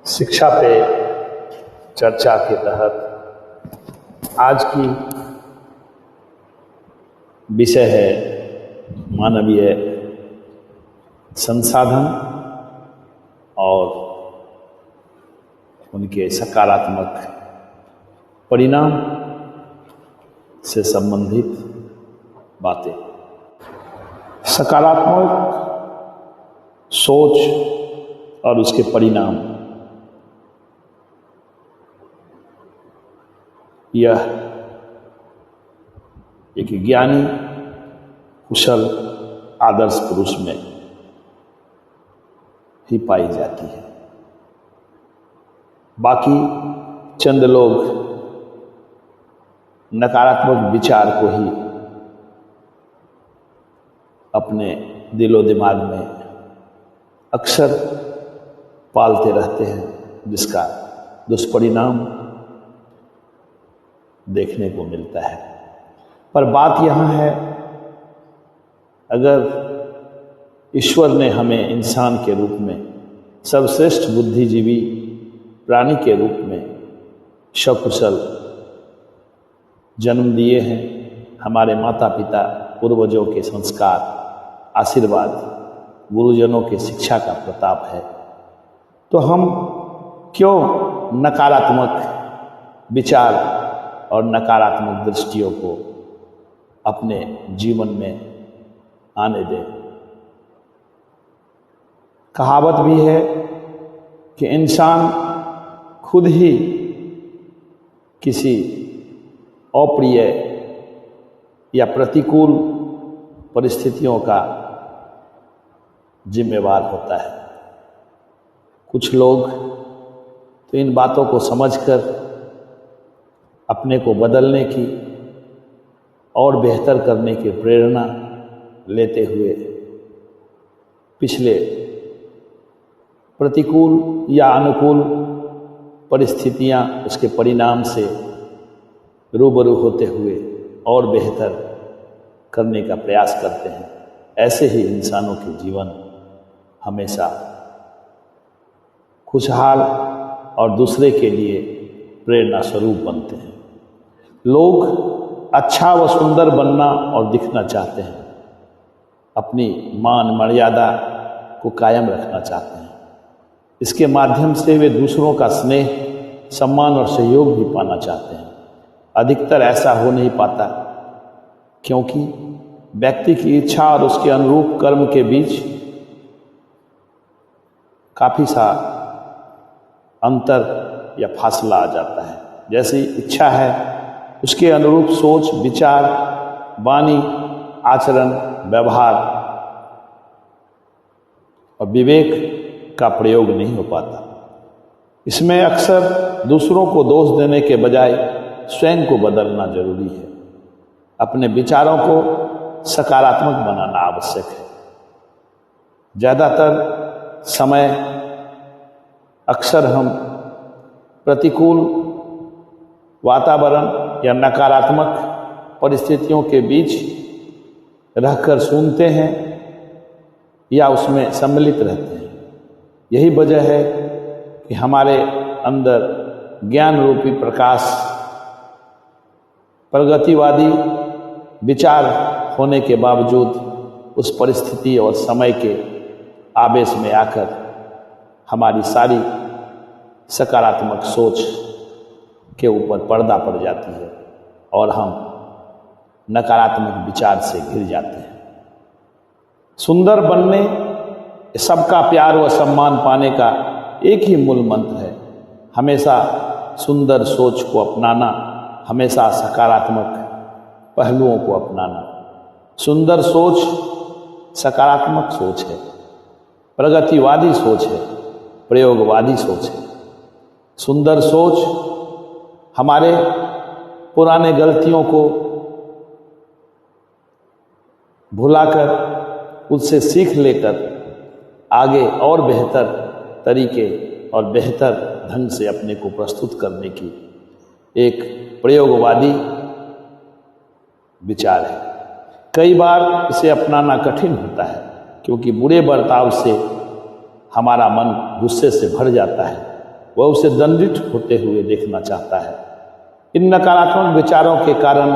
शिक्षा पे चर्चा के तहत आज की विषय है मानवीय संसाधन और उनके सकारात्मक परिणाम से संबंधित बातें। सकारात्मक सोच और उसके परिणाम, यह एक ज्ञानी, कुशल, आदर्श पुरुष में ही पाई जाती है। बाकी चंद लोग नकारात्मक विचार को ही अपने दिलो दिमाग में अक्सर पालते रहते हैं, जिसका दुष्परिणाम देखने को मिलता है। पर बात यहाँ है, अगर ईश्वर ने हमें इंसान के रूप में, सर्वश्रेष्ठ बुद्धिजीवी प्राणी के रूप में सकुशल जन्म दिए हैं, हमारे माता पिता पूर्वजों के संस्कार, आशीर्वाद, गुरुजनों के शिक्षा का प्रताप है, तो हम क्यों नकारात्मक विचार और नकारात्मक दृष्टियों को अपने जीवन में आने दें। कहावत भी है कि इंसान खुद ही किसी अप्रिय या प्रतिकूल परिस्थितियों का जिम्मेवार होता है। कुछ लोग तो इन बातों को समझकर अपने को बदलने की और बेहतर करने की प्रेरणा लेते हुए पिछले प्रतिकूल या अनुकूल परिस्थितियां, उसके परिणाम से रूबरू होते हुए और बेहतर करने का प्रयास करते हैं। ऐसे ही इंसानों के जीवन हमेशा खुशहाल और दूसरे के लिए प्रेरणा स्वरूप बनते हैं। लोग अच्छा व सुंदर बनना और दिखना चाहते हैं, अपनी मान मर्यादा को कायम रखना चाहते हैं। इसके माध्यम से वे दूसरों का स्नेह, सम्मान और सहयोग भी पाना चाहते हैं। अधिकतर ऐसा हो नहीं पाता, क्योंकि व्यक्ति की इच्छा और उसके अनुरूप कर्म के बीच काफ़ी सा अंतर या फासला आ जाता है। जैसी इच्छा है उसके अनुरूप सोच, विचार, वाणी, आचरण, व्यवहार और विवेक का प्रयोग नहीं हो पाता। इसमें अक्सर दूसरों को दोष देने के बजाय स्वयं को बदलना जरूरी है। अपने विचारों को सकारात्मक बनाना आवश्यक है। ज़्यादातर समय अक्सर हम प्रतिकूल वातावरण या नकारात्मक परिस्थितियों के बीच रहकर सुनते हैं या उसमें सम्मिलित रहते हैं। यही वजह है कि हमारे अंदर ज्ञान रूपी प्रकाश, प्रगतिवादी विचार होने के बावजूद उस परिस्थिति और समय के आवेश में आकर हमारी सारी सकारात्मक सोच के ऊपर पर्दा पड़ जाती है और हम नकारात्मक विचार से घिर जाते हैं। सुंदर बनने, सबका प्यार व सम्मान पाने का एक ही मूल मंत्र है। हमेशा सुंदर सोच को अपनाना, हमेशा सकारात्मक पहलुओं को अपनाना। सुंदर सोच सकारात्मक सोच है, प्रगतिवादी सोच है, प्रयोगवादी सोच है। सुंदर सोच हमारे पुराने गलतियों को भुलाकर, उससे सीख लेकर आगे और बेहतर तरीके और बेहतर ढंग से अपने को प्रस्तुत करने की एक प्रयोगवादी विचार है। कई बार इसे अपनाना कठिन होता है, क्योंकि बुरे बर्ताव से हमारा मन गुस्से से भर जाता है वह उसे दंडित होते हुए देखना चाहता है। इन नकारात्मक विचारों के कारण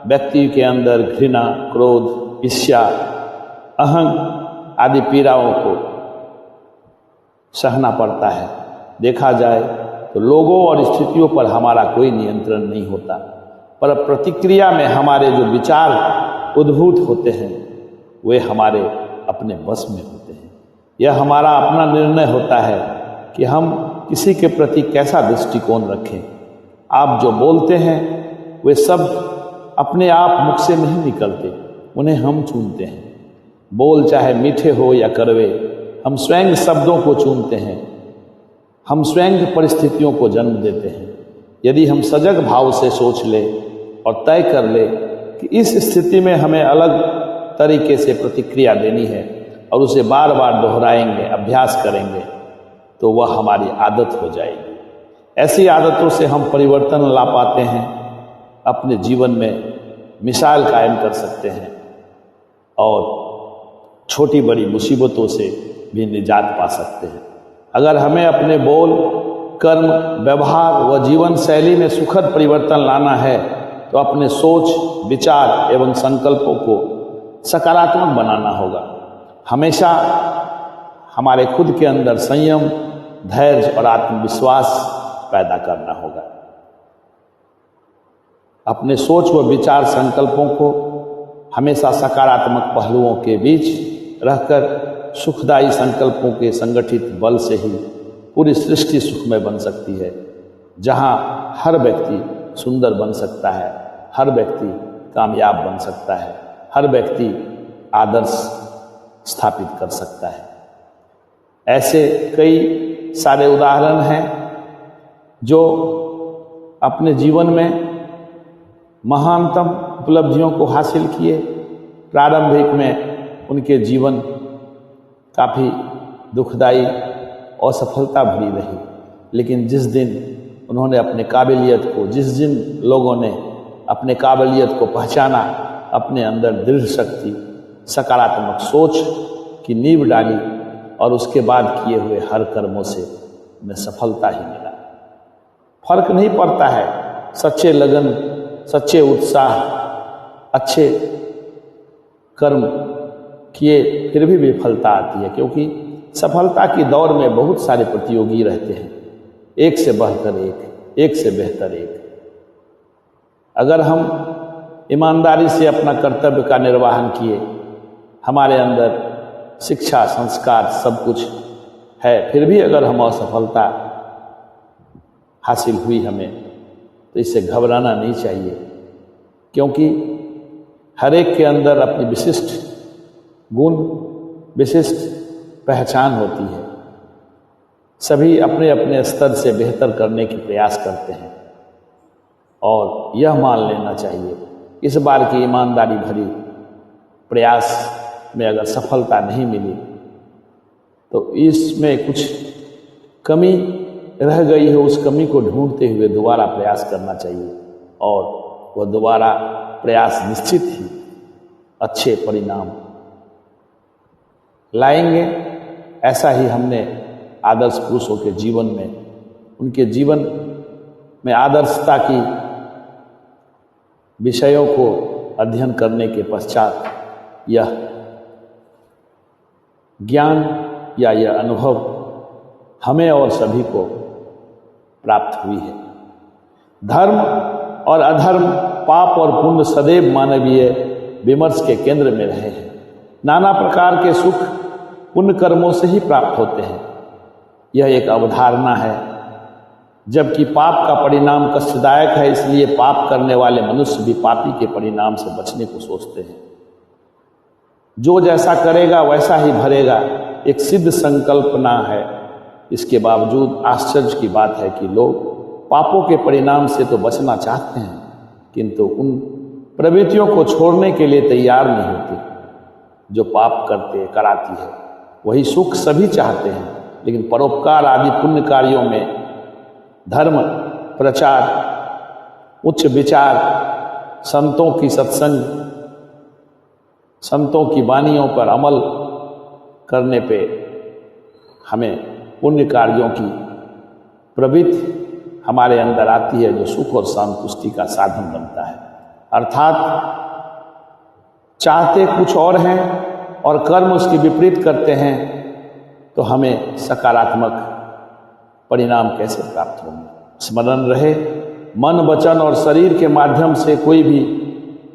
व्यक्ति के अंदर घृणा, क्रोध, ईर्ष्या, अहंग आदि पीड़ाओं को सहना पड़ता है। देखा जाए तो लोगों और स्थितियों पर हमारा कोई नियंत्रण नहीं होता, पर प्रतिक्रिया में हमारे जो विचार उद्भूत होते हैं वे हमारे अपने बस में होते हैं। यह हमारा अपना निर्णय होता है कि हम किसी के प्रति कैसा दृष्टिकोण रखें। आप जो बोलते हैं वे शब्द अपने आप मुख से नहीं निकलते, उन्हें हम चुनते हैं। बोल चाहे मीठे हो या कड़वे, हम स्वयं शब्दों को चुनते हैं। हम स्वयं परिस्थितियों को जन्म देते हैं। यदि हम सजग भाव से सोच ले और तय कर ले कि इस स्थिति में हमें अलग तरीके से प्रतिक्रिया देनी है और उसे बार बार दोहराएंगे, अभ्यास करेंगे, तो वह हमारी आदत हो जाएगी। ऐसी आदतों से हम परिवर्तन ला पाते हैं, अपने जीवन में मिसाल कायम कर सकते हैं और छोटी बड़ी मुसीबतों से भी निजात पा सकते हैं। अगर हमें अपने बोल, कर्म, व्यवहार व जीवन शैली में सुखद परिवर्तन लाना है तो अपने सोच, विचार एवं संकल्पों को सकारात्मक बनाना होगा। हमेशा हमारे खुद के अंदर संयम, धैर्य और आत्मविश्वास पैदा करना होगा। अपने सोच व विचार संकल्पों को हमेशा सकारात्मक पहलुओं के बीच रहकर सुखदायी संकल्पों के संगठित बल से ही पूरी सृष्टि सुखमय बन सकती है, जहां हर व्यक्ति सुंदर बन सकता है, हर व्यक्ति कामयाब बन सकता है, हर व्यक्ति आदर्श स्थापित कर सकता है। ऐसे कई सारे उदाहरण हैं जो अपने जीवन में महानतम उपलब्धियों को हासिल किए। प्रारंभिक में उनके जीवन काफ़ी दुखदाई, असफलता भरी रही, लेकिन जिस दिन उन्होंने अपने काबिलियत को, जिस दिन लोगों ने अपने काबिलियत को पहचाना, अपने अंदर दृढ़ शक्ति, सकारात्मक सोच की नींव डाली और उसके बाद किए हुए हर कर्मों से उन्हें सफलता ही मिला। फर्क नहीं पड़ता है, सच्चे लगन, सच्चे उत्साह, अच्छे कर्म किए फिर भी विफलता आती है, क्योंकि सफलता की दौड़ में बहुत सारे प्रतियोगी रहते हैं, एक से बढ़कर एक से बेहतर एक। अगर हम ईमानदारी से अपना कर्तव्य का निर्वहन किए, हमारे अंदर शिक्षा, संस्कार सब कुछ है, फिर भी अगर हम असफलता हासिल हुई हमें, तो इससे घबराना नहीं चाहिए, क्योंकि हर एक के अंदर अपनी विशिष्ट गुण, विशिष्ट पहचान होती है। सभी अपने अपने स्तर से बेहतर करने की प्रयास करते हैं और यह मान लेना चाहिए, इस बार की ईमानदारी भरी प्रयास में अगर सफलता नहीं मिली तो इसमें कुछ कमी रह गई है, उस कमी को ढूंढते हुए दोबारा प्रयास करना चाहिए और वह दोबारा प्रयास निश्चित ही अच्छे परिणाम लाएंगे। ऐसा ही हमने आदर्श पुरुषों के जीवन में, उनके जीवन में आदर्शता की विषयों को अध्ययन करने के पश्चात यह ज्ञान या यह अनुभव हमें और सभी को प्राप्त हुई है। धर्म और अधर्म, पाप और पुण्य सदैव मानवीय विमर्श के केंद्र में रहे हैं। नाना प्रकार के सुख पुण्य कर्मों से ही प्राप्त होते हैं, यह एक अवधारणा है। जबकि पाप का परिणाम कष्टदायक है, इसलिए पाप करने वाले मनुष्य भी पापी के परिणाम से बचने को सोचते हैं। जो जैसा करेगा वैसा ही भरेगा, एक सिद्ध संकल्पना है। इसके बावजूद आश्चर्य की बात है कि लोग पापों के परिणाम से तो बचना चाहते हैं, किंतु उन प्रवृत्तियों को छोड़ने के लिए तैयार नहीं होते जो पाप कराती है। वही सुख सभी चाहते हैं, लेकिन परोपकार आदि पुण्य कार्यों में धर्म, प्रचार, उच्च विचार, संतों की सत्संग, संतों की वाणियों पर अमल करने पे हमें पुण्य कार्यों की प्रवृत्ति हमारे अंदर आती है जो सुख और संतुष्टि का साधन बनता है। अर्थात चाहते कुछ और हैं और कर्म उसके विपरीत करते हैं, तो हमें सकारात्मक परिणाम कैसे प्राप्त होंगे। स्मरण रहे, मन, वचन और शरीर के माध्यम से कोई भी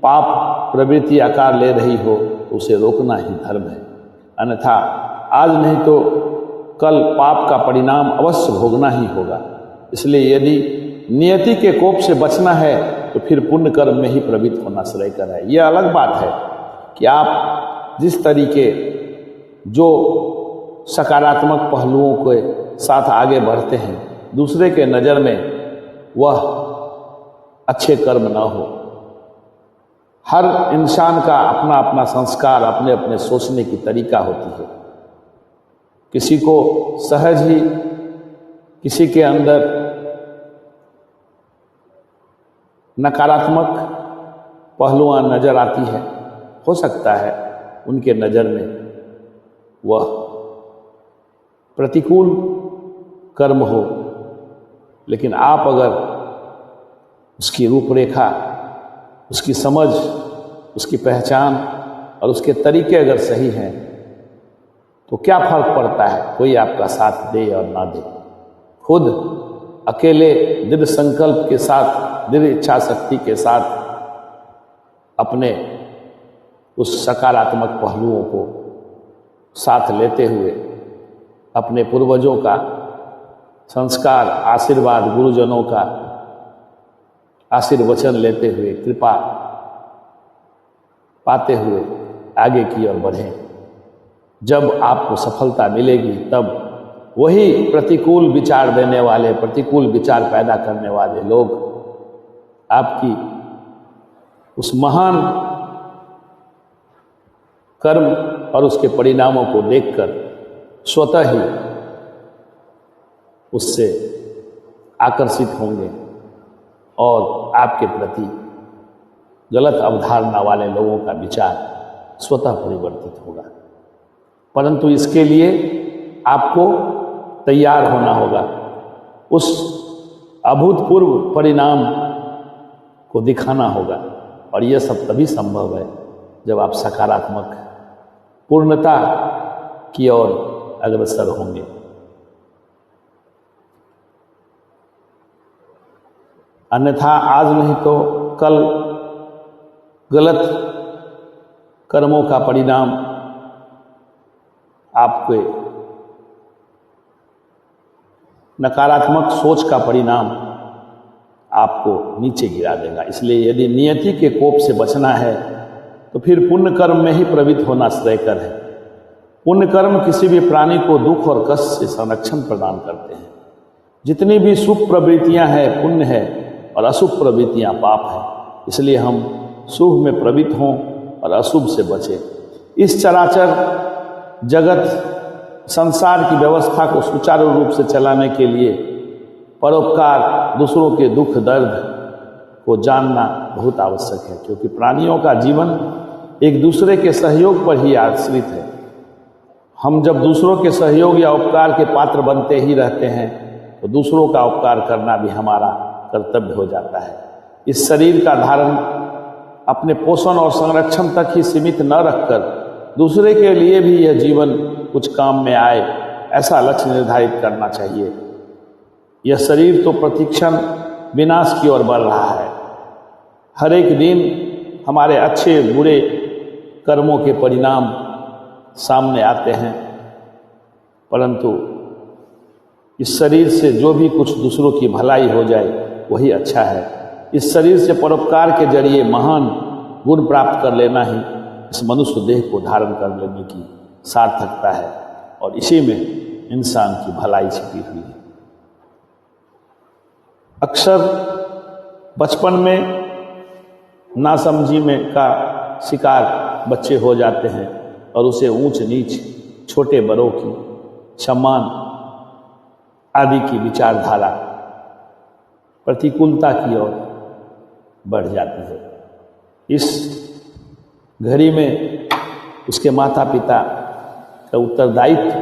पाप प्रवृत्ति आकार ले रही हो तो उसे रोकना ही धर्म है। अन्यथा आज नहीं तो कल पाप का परिणाम अवश्य भोगना ही होगा। इसलिए यदि नियति के कोप से बचना है तो फिर पुण्य कर्म में ही प्रवृत्त होना श्रेयकर है। यह अलग बात है कि आप जिस तरीके जो सकारात्मक पहलुओं के साथ आगे बढ़ते हैं, दूसरे के नज़र में वह अच्छे कर्म न हो। हर इंसान का अपना अपना संस्कार, अपने अपने सोचने की तरीका होती है। किसी को सहज ही किसी के अंदर नकारात्मक पहलुआं नजर आती है। हो सकता है उनके नज़र में वह प्रतिकूल कर्म हो, लेकिन आप अगर उसकी रूपरेखा, उसकी समझ, उसकी पहचान और उसके तरीके अगर सही हैं तो क्या फर्क पड़ता है कोई आपका साथ दे और ना दे। खुद अकेले दृढ़ संकल्प के साथ, दृढ़ इच्छा शक्ति के साथ अपने उस सकारात्मक पहलुओं को साथ लेते हुए अपने पूर्वजों का संस्कार, आशीर्वाद, गुरुजनों का आशीर्वचन लेते हुए, कृपा पाते हुए आगे की ओर बढ़ें। जब आपको सफलता मिलेगी तब वही प्रतिकूल विचार देने वाले, प्रतिकूल विचार पैदा करने वाले लोग आपकी उस महान कर्म और उसके परिणामों को देखकर स्वतः ही उससे आकर्षित होंगे और आपके प्रति गलत अवधारणा वाले लोगों का विचार स्वतः परिवर्तित होगा। परंतु इसके लिए आपको तैयार होना होगा। उस अभूतपूर्व परिणाम को दिखाना होगा और यह सब तभी संभव है जब आप सकारात्मक पूर्णता की ओर अग्रसर होंगे। अन्यथा आज नहीं तो कल गलत कर्मों का परिणाम आपके नकारात्मक सोच का परिणाम आपको नीचे गिरा देगा। इसलिए यदि नियति के कोप से बचना है तो फिर पुण्य कर्म में ही प्रवृत्त होना श्रेयकर है। पुण्य कर्म किसी भी प्राणी को दुख और कष्ट से संरक्षण प्रदान करते हैं। जितनी भी शुभ प्रवृत्तियां हैं पुण्य है और अशुभ प्रवृत्तियां पाप है। इसलिए हम शुभ में प्रवृत्त हों और अशुभ से बचें। इस चराचर जगत संसार की व्यवस्था को सुचारू रूप से चलाने के लिए परोपकार, दूसरों के दुख दर्द को जानना बहुत आवश्यक है, क्योंकि प्राणियों का जीवन एक दूसरे के सहयोग पर ही आश्रित है। हम जब दूसरों के सहयोग या उपकार के पात्र बनते ही रहते हैं तो दूसरों का उपकार करना भी हमारा कर्तव्य हो जाता है। इस शरीर का धारण अपने पोषण और संरक्षण तक ही सीमित न रखकर दूसरे के लिए भी यह जीवन कुछ काम में आए, ऐसा लक्ष्य निर्धारित करना चाहिए। यह शरीर तो प्रतिक्षण विनाश की ओर बढ़ रहा है। हर एक दिन हमारे अच्छे बुरे कर्मों के परिणाम सामने आते हैं, परंतु इस शरीर से जो भी कुछ दूसरों की भलाई हो जाए वही अच्छा है। इस शरीर से परोपकार के जरिए महान गुण प्राप्त कर लेना ही इस मनुष्य देह को धारण कर लेने की सार्थकता है और इसी में इंसान की भलाई छिपी हुई है। अक्सर बचपन में नासमझी में का शिकार बच्चे हो जाते हैं और उसे ऊंच नीच, छोटे बड़ों की सम्मान आदि की विचारधारा प्रतिकूलता की ओर बढ़ जाती है। इस घड़ी में उसके माता पिता का उत्तरदायित्व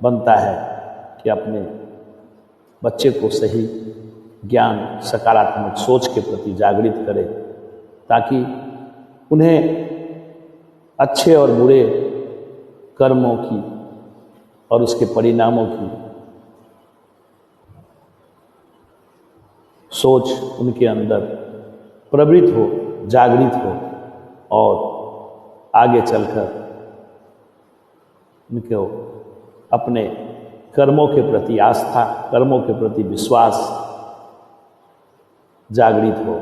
बनता है कि अपने बच्चे को सही ज्ञान, सकारात्मक सोच के प्रति जागृत करे, ताकि उन्हें अच्छे और बुरे कर्मों की और उसके परिणामों की सोच उनके अंदर प्रवृत्त हो, जागृत हो और आगे चलकर उनको अपने कर्मों के प्रति आस्था, कर्मों के प्रति विश्वास जागृत हो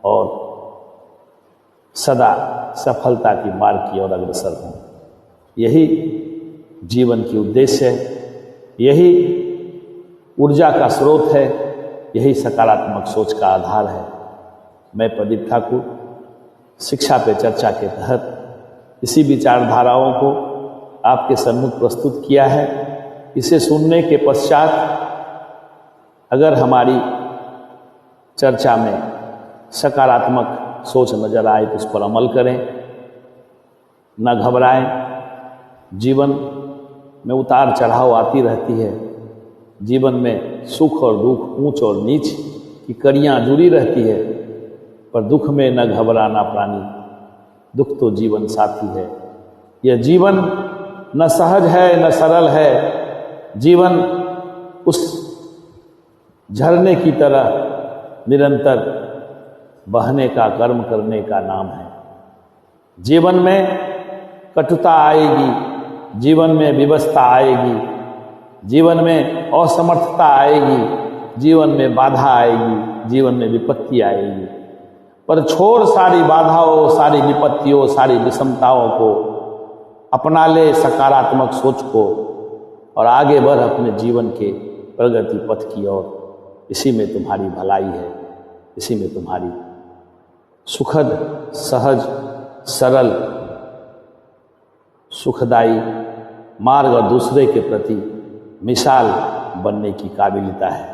और सदा सफलता की मार्ग की ओर अग्रसर हो। यही जीवन की उद्देश्य है, यही ऊर्जा का स्रोत है, यही सकारात्मक सोच का आधार है। मैं प्रदीप ठाकुर शिक्षा पे चर्चा के तहत इसी विचारधाराओं को आपके सम्मुख प्रस्तुत किया है। इसे सुनने के पश्चात अगर हमारी चर्चा में सकारात्मक सोच नजर आए तो उस पर अमल करें, न घबराएं। जीवन में उतार चढ़ाव आती रहती है, जीवन में सुख और दुख, ऊंच और नीच की कड़ियाँ जुड़ी रहती है, पर दुख में न घबराना प्राणी, दुख तो जीवन साथी है। यह जीवन न सहज है न सरल है, जीवन उस झरने की तरह निरंतर बहने का, कर्म करने का नाम है। जीवन में कटुता आएगी, जीवन में विवशता आएगी, जीवन में असमर्थता आएगी, जीवन में बाधा आएगी, जीवन में विपत्ति आएगी, पर छोड़ सारी बाधाओं, सारी विपत्तियों, सारी विषमताओं को, अपना ले सकारात्मक सोच को और आगे बढ़ अपने जीवन के प्रगति पथ की ओर। इसी में तुम्हारी भलाई है, इसी में तुम्हारी सुखद, सहज, सरल, सुखदायी मार्ग और दूसरे के प्रति मिसाल बनने की काबिलियता है।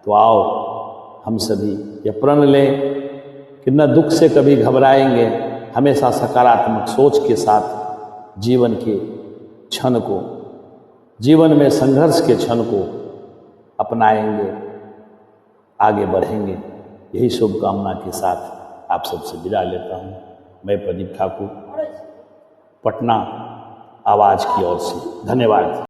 तो आओ हम सभी यह प्रण लें कि न दुख से कभी घबराएंगे, हमेशा सकारात्मक सोच के साथ जीवन के क्षण को, जीवन में संघर्ष के क्षण को अपनाएंगे, आगे बढ़ेंगे। यही शुभकामना के साथ आप सबसे विदा लेता हूँ। मैं प्रदीप ठाकुर, पटना आवाज़ की ओर से। धन्यवाद।